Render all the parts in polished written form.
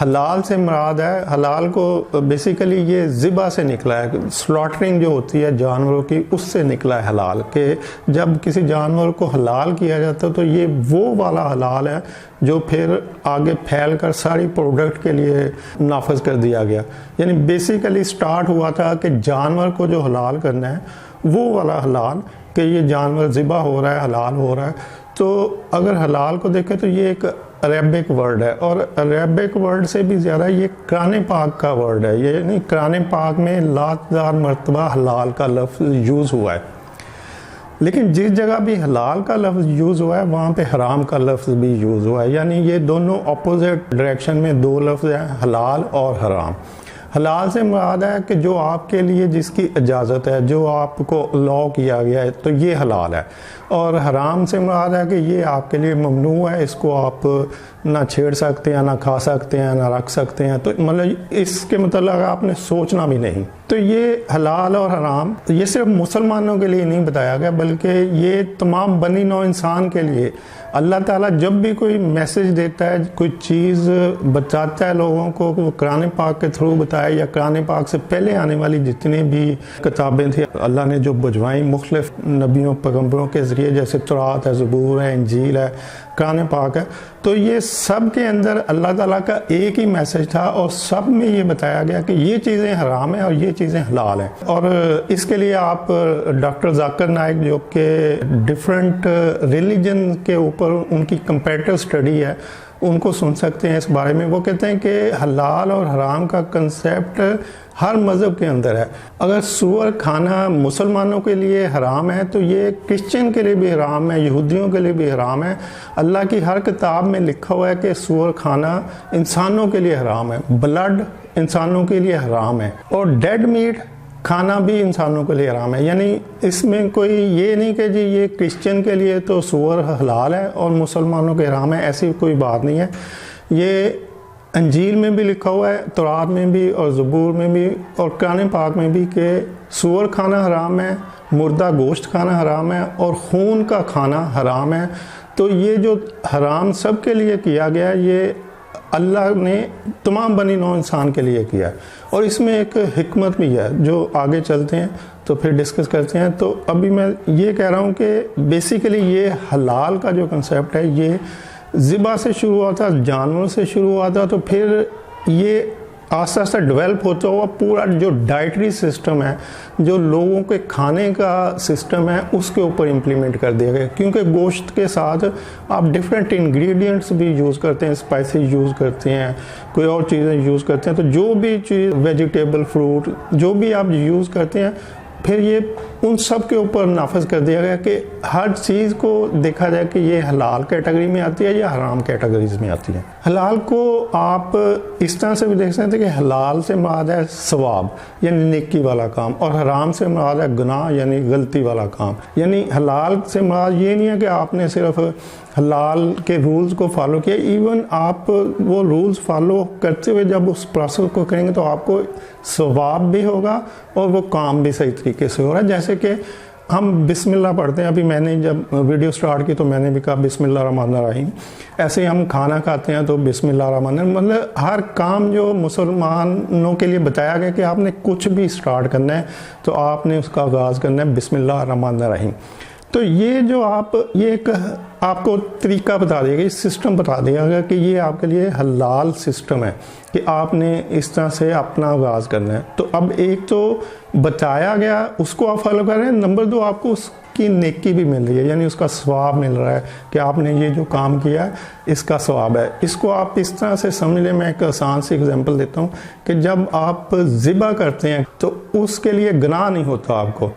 حلال سے مراد ہے، حلال کو بیسیکلی یہ ذبح سے نکلا ہے، سلاٹرنگ جو ہوتی ہے جانوروں کی اس سے نکلا ہے حلال، کہ جب کسی جانور کو حلال کیا جاتا ہے تو یہ وہ والا حلال ہے جو پھر آگے پھیل کر ساری پروڈکٹ کے لیے نافذ کر دیا گیا. یعنی بیسیکلی سٹارٹ ہوا تھا کہ جانور کو جو حلال کرنا ہے وہ والا حلال، کہ یہ جانور ذبح ہو رہا ہے، حلال ہو رہا ہے. تو اگر حلال کو دیکھیں تو یہ ایک عربک ورڈ ہے، اور عربک ورڈ سے بھی زیادہ یہ قرآن پاک کا ورڈ ہے. یعنی قرآن پاک میں لاتزار مرتبہ حلال کا لفظ یوز ہوا ہے، لیکن جس جگہ بھی حلال کا لفظ یوز ہوا ہے وہاں پہ حرام کا لفظ بھی یوز ہوا ہے. یعنی یہ دونوں اپوزٹ ڈائریکشن میں دو لفظ ہیں، حلال اور حرام. حلال سے مراد ہے کہ جو آپ کے لیے جس کی اجازت ہے، جو آپ کو الاؤ کیا گیا ہے، تو یہ حلال ہے. اور حرام سے مراد ہے کہ یہ آپ کے لیے ممنوع ہے، اس کو آپ نہ چھیڑ سکتے ہیں، نہ کھا سکتے ہیں، نہ رکھ سکتے ہیں. تو مطلب اس کے متعلق آپ نے سوچنا بھی نہیں. تو یہ حلال اور حرام یہ صرف مسلمانوں کے لیے نہیں بتایا گیا، بلکہ یہ تمام بنی نوع انسان کے لیے. اللہ تعالیٰ جب بھی کوئی میسج دیتا ہے، کوئی چیز بتاتا ہے لوگوں کو، وہ قرآن پاک کے تھرو بتایا یا قرآن پاک سے پہلے آنے والی جتنی بھی کتابیں تھیں اللہ نے جو بھجوائیں مختلف نبیوں پیغمبروں کے ذریعے، جیسے تورات ہے، زبور ہے، انجیل ہے، قرآن پاک ہے، تو یہ سب کے اندر اللہ تعالیٰ کا ایک ہی میسج تھا، اور سب میں یہ بتایا گیا کہ یہ چیزیں حرام ہیں اور یہ چیزیں حلال ہیں. اور اس کے لیے آپ ڈاکٹر ذاکر نائک جو کہ ڈفرینٹ ریلیجن کے اوپر ان کی کمپیریٹو سٹڈی ہے، ان کو سن سکتے ہیں اس بارے میں. وہ کہتے ہیں کہ حلال اور حرام کا کنسیپٹ ہر مذہب کے اندر ہے. اگر سور کھانا مسلمانوں کے لیے حرام ہے تو یہ کرسچن کے لیے بھی حرام ہے، یہودیوں کے لیے بھی حرام ہے. اللہ کی ہر کتاب میں لکھا ہوا ہے کہ سور کھانا انسانوں کے لیے حرام ہے، بلڈ انسانوں کے لیے حرام ہے، اور ڈیڈ میٹ کھانا بھی انسانوں کے لیے حرام ہے. یعنی اس میں کوئی یہ نہیں کہ جی یہ کرسچن کے لیے تو سور حلال ہے اور مسلمانوں کے حرام ہے، ایسی کوئی بات نہیں ہے. یہ انجیل میں بھی لکھا ہوا ہے، تورات میں بھی اور زبور میں بھی اور قرآن پاک میں بھی کہ سور کھانا حرام ہے، مردہ گوشت کھانا حرام ہے، اور خون کا کھانا حرام ہے. تو یہ جو حرام سب کے لیے کیا گیا ہے، یہ اللہ نے تمام بنی نوع انسان کے لیے کیا ہے. اور اس میں ایک حکمت بھی ہے جو آگے چلتے ہیں تو پھر ڈسکس کرتے ہیں. تو ابھی میں یہ کہہ رہا ہوں کہ بیسیکلی یہ حلال کا جو کنسیپٹ ہے یہ ذبح سے شروع ہوا تھا، جانوروں سے شروع ہوا تھا، تو پھر یہ آہستہ آہستہ ڈیولپ ہوتا ہوا پورا جو ڈائٹری سسٹم ہے، جو لوگوں کے کھانے کا سسٹم ہے، اس کے اوپر امپلیمنٹ کر دیا گیا. کیونکہ گوشت کے ساتھ آپ ڈفرینٹ انگریڈینٹس بھی یوز کرتے ہیں، اسپائسیز یوز کرتے ہیں، کوئی اور چیزیں یوز کرتے ہیں. تو جو بھی چیز ویجیٹیبل، فروٹ، جو بھی آپ یوز کرتے ہیں، پھر یہ ان سب کے اوپر نافذ کر دیا گیا کہ ہر چیز کو دیکھا جائے کہ یہ حلال کیٹیگری میں آتی ہے یا حرام کیٹیگریز میں آتی ہے. حلال کو آپ اس طرح سے بھی دیکھ سکتے ہیں کہ حلال سے مراد ہے ثواب یعنی نیکی والا کام، اور حرام سے مراد ہے گناہ یعنی غلطی والا کام. یعنی حلال سے مراد یہ نہیں ہے کہ آپ نے صرف حلال کے رولز کو فالو کیا، ایون آپ وہ رولز فالو کرتے ہوئے جب اس پروسیس کو کریں گے تو آپ کو ثواب بھی ہوگا اور وہ کام بھی صحیح طریقے سے ہو رہا ہے. جیسے کہ ہم بسم اللہ پڑھتے ہیں، ابھی میں نے جب ویڈیو سٹارٹ کی تو میں نے بھی کہا بسم اللہ الرحمن الرحیم. ایسے ہی ہم کھانا کھاتے ہیں تو بسم اللہ الرحمن الرحیم. مطلب ہر کام جو مسلمانوں کے لیے بتایا گیا کہ آپ نے کچھ بھی سٹارٹ کرنا ہے تو آپ نے اس کا آغاز کرنا ہے بسم اللہ الرحمن الرحیم. تو یہ جو یہ ایک آپ کو طریقہ بتا دیا گیا، سسٹم بتا دیا گیا کہ یہ آپ کے لیے حلال سسٹم ہے کہ آپ نے اس طرح سے اپنا آغاز کرنا ہے. تو اب ایک تو بتایا گیا، اس کو آپ فالو کر رہے ہیں. نمبر 2 آپ کو اس کی نیکی بھی مل رہی ہے، یعنی اس کا ثواب مل رہا ہے کہ آپ نے یہ جو کام کیا ہے اس کا ثواب ہے. اس کو آپ اس طرح سے سمجھ لیں. میں ایک آسان سی اگزامپل دیتا ہوں کہ جب آپ ذبح کرتے ہیں تو اس کے لیے گناہ نہیں ہوتا آپ کو،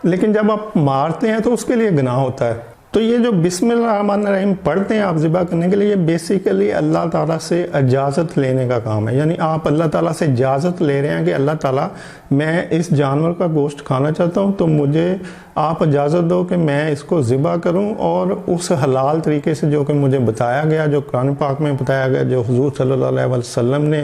لیکن جب آپ مارتے ہیں تو اس کے لیے گناہ ہوتا ہے. تو یہ جو بسم اللہ الرحمن الرحیم پڑھتے ہیں آپ ذبح کرنے کے لیے، یہ بیسیکلی اللہ تعالیٰ سے اجازت لینے کا کام ہے. یعنی آپ اللہ تعالیٰ سے اجازت لے رہے ہیں کہ اللہ تعالیٰ میں اس جانور کا گوشت کھانا چاہتا ہوں، تو مجھے آپ اجازت دو کہ میں اس کو ذبح کروں اور اس حلال طریقے سے جو کہ مجھے بتایا گیا، جو قرآن پاک میں بتایا گیا، جو حضور صلی اللہ علیہ وسلم نے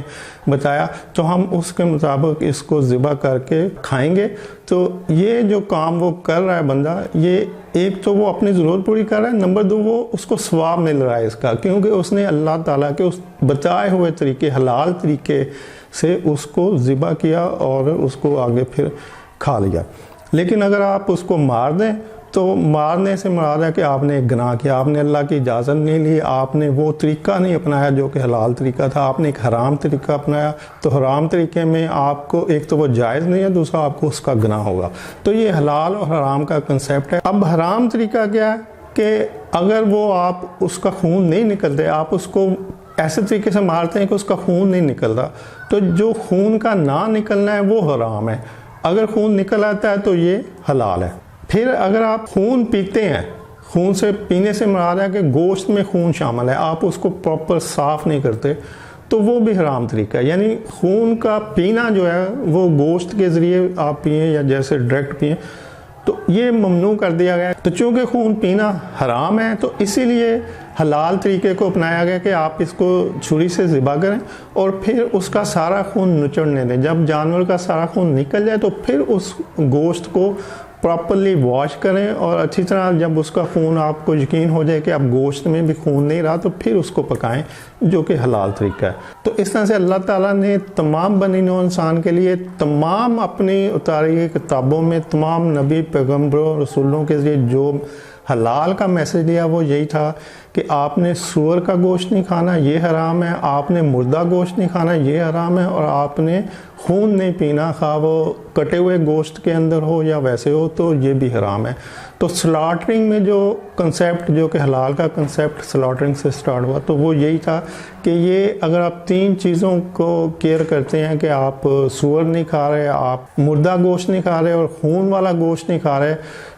بتایا، تو ہم اس کے مطابق اس کو ذبح کر کے کھائیں گے. تو یہ جو کام وہ کر رہا ہے بندہ، یہ ایک تو وہ اپنی ضرورت پوری کر رہا ہے، نمبر 2 وہ اس کو ثواب مل رہا ہے اس کا، کیونکہ اس نے اللہ تعالیٰ کے اس بتائے ہوئے طریقے، حلال طریقے سے اس کو ذبح کیا اور اس کو آگے پھر کھا لیا۔ لیکن اگر آپ اس کو مار دیں تو مارنے سے مراد ہے کہ آپ نے ایک گناہ کیا، آپ نے اللہ کی اجازت نہیں لی، آپ نے وہ طریقہ نہیں اپنایا جو کہ حلال طریقہ تھا، آپ نے ایک حرام طریقہ اپنایا، تو حرام طریقے میں آپ کو ایک تو وہ جائز نہیں ہے، دوسرا آپ کو اس کا گناہ ہوگا۔ تو یہ حلال اور حرام کا کنسیپٹ ہے۔ اب حرام طریقہ کیا ہے کہ اگر وہ آپ اس کا خون نہیں نکلتے، آپ اس کو ایسے طریقے سے مارتے ہیں کہ اس کا خون نہیں نکلتا، تو جو خون کا نہ نکلنا ہے وہ حرام ہے، اگر خون نکل آتا ہے تو یہ حلال ہے۔ پھر اگر آپ خون پیتے ہیں، خون سے پینے سے مراد ہے کہ گوشت میں خون شامل ہے، آپ اس کو پراپر صاف نہیں کرتے تو وہ بھی حرام طریقہ ہے۔ یعنی خون کا پینا جو ہے وہ گوشت کے ذریعے آپ پئیں یا جیسے ڈائریکٹ پئیں تو یہ ممنوع کر دیا گیا ہے۔ تو چونکہ خون پینا حرام ہے تو اسی لیے حلال طریقے کو اپنایا گیا کہ آپ اس کو چھری سے ذبح کریں اور پھر اس کا سارا خون نچوڑنے دیں۔ جب جانور کا سارا خون نکل جائے تو پھر اس گوشت کو پراپرلی واش کریں اور اچھی طرح جب اس کا خون آپ کو یقین ہو جائے کہ اب گوشت میں بھی خون نہیں رہا تو پھر اس کو پکائیں، جو کہ حلال طریقہ ہے۔ تو اس طرح سے اللہ تعالیٰ نے تمام بنی نوع انسان کے لیے تمام اپنی اتاری ہوئی کتابوں میں تمام نبی، پیغمبروں، رسولوں کے ذریعے جو حلال کا میسج دیا وہ یہی تھا کہ آپ نے سور کا گوشت نہیں کھانا، یہ حرام ہے، آپ نے مردہ گوشت نہیں کھانا، یہ حرام ہے، اور آپ نے خون نہیں پینا، خواہ وہ کٹے ہوئے گوشت کے اندر ہو یا ویسے ہو، تو یہ بھی حرام ہے۔ تو سلاٹرنگ میں جو کنسیپٹ، جو کہ حلال کا کنسیپٹ سلاٹرنگ سے سٹارٹ ہوا، تو وہ یہی تھا کہ یہ اگر آپ 3 چیزوں کو کیئر کرتے ہیں کہ آپ سور نہیں کھا رہے، آپ مردہ گوشت نہیں کھا رہے اور خون والا گوشت نہیں کھا رہے،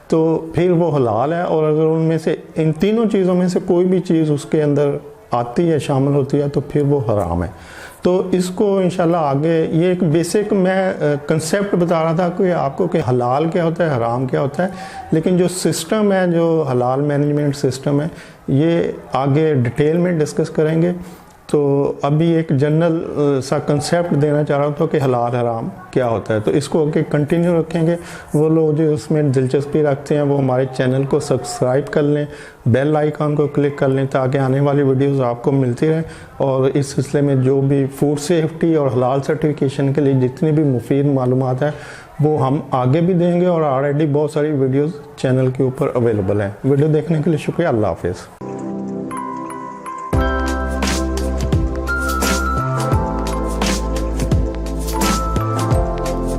تو پھر وہ حلال ہے۔ اور اگر ان میں سے ان تینوں چیزوں میں سے کوئی بھی چیز اس کے اندر آتی ہے، شامل ہوتی ہے، تو پھر وہ حرام ہے۔ تو اس کو انشاءاللہ آگے یہ ایک بیسک میں کنسیپٹ بتا رہا تھا کہ آپ کو کہ حلال کیا ہوتا ہے، حرام کیا ہوتا ہے، لیکن جو سسٹم ہے، جو حلال مینجمنٹ سسٹم ہے، یہ آگے ڈیٹیل میں ڈسکس کریں گے۔ تو ابھی ایک جنرل سا کنسیپٹ دینا چاہ رہا ہوں کہ حلال حرام کیا ہوتا ہے، تو اس کو آگے کنٹینیو رکھیں گے۔ وہ لوگ جو اس میں دلچسپی رکھتے ہیں وہ ہمارے چینل کو سبسکرائب کر لیں، بیل آئیکن کو کلک کر لیں تاکہ آنے والی ویڈیوز آپ کو ملتی رہیں، اور اس سلسلے میں جو بھی فوڈ سیفٹی اور حلال سرٹیفکیشن کے لیے جتنی بھی مفید معلومات ہیں وہ ہم آگے بھی دیں گے، اور آلریڈی بہت ساری ویڈیوز چینل کے اوپر اویلیبل ہیں۔ ویڈیو دیکھنے کے لیے شکریہ، اللہ حافظ۔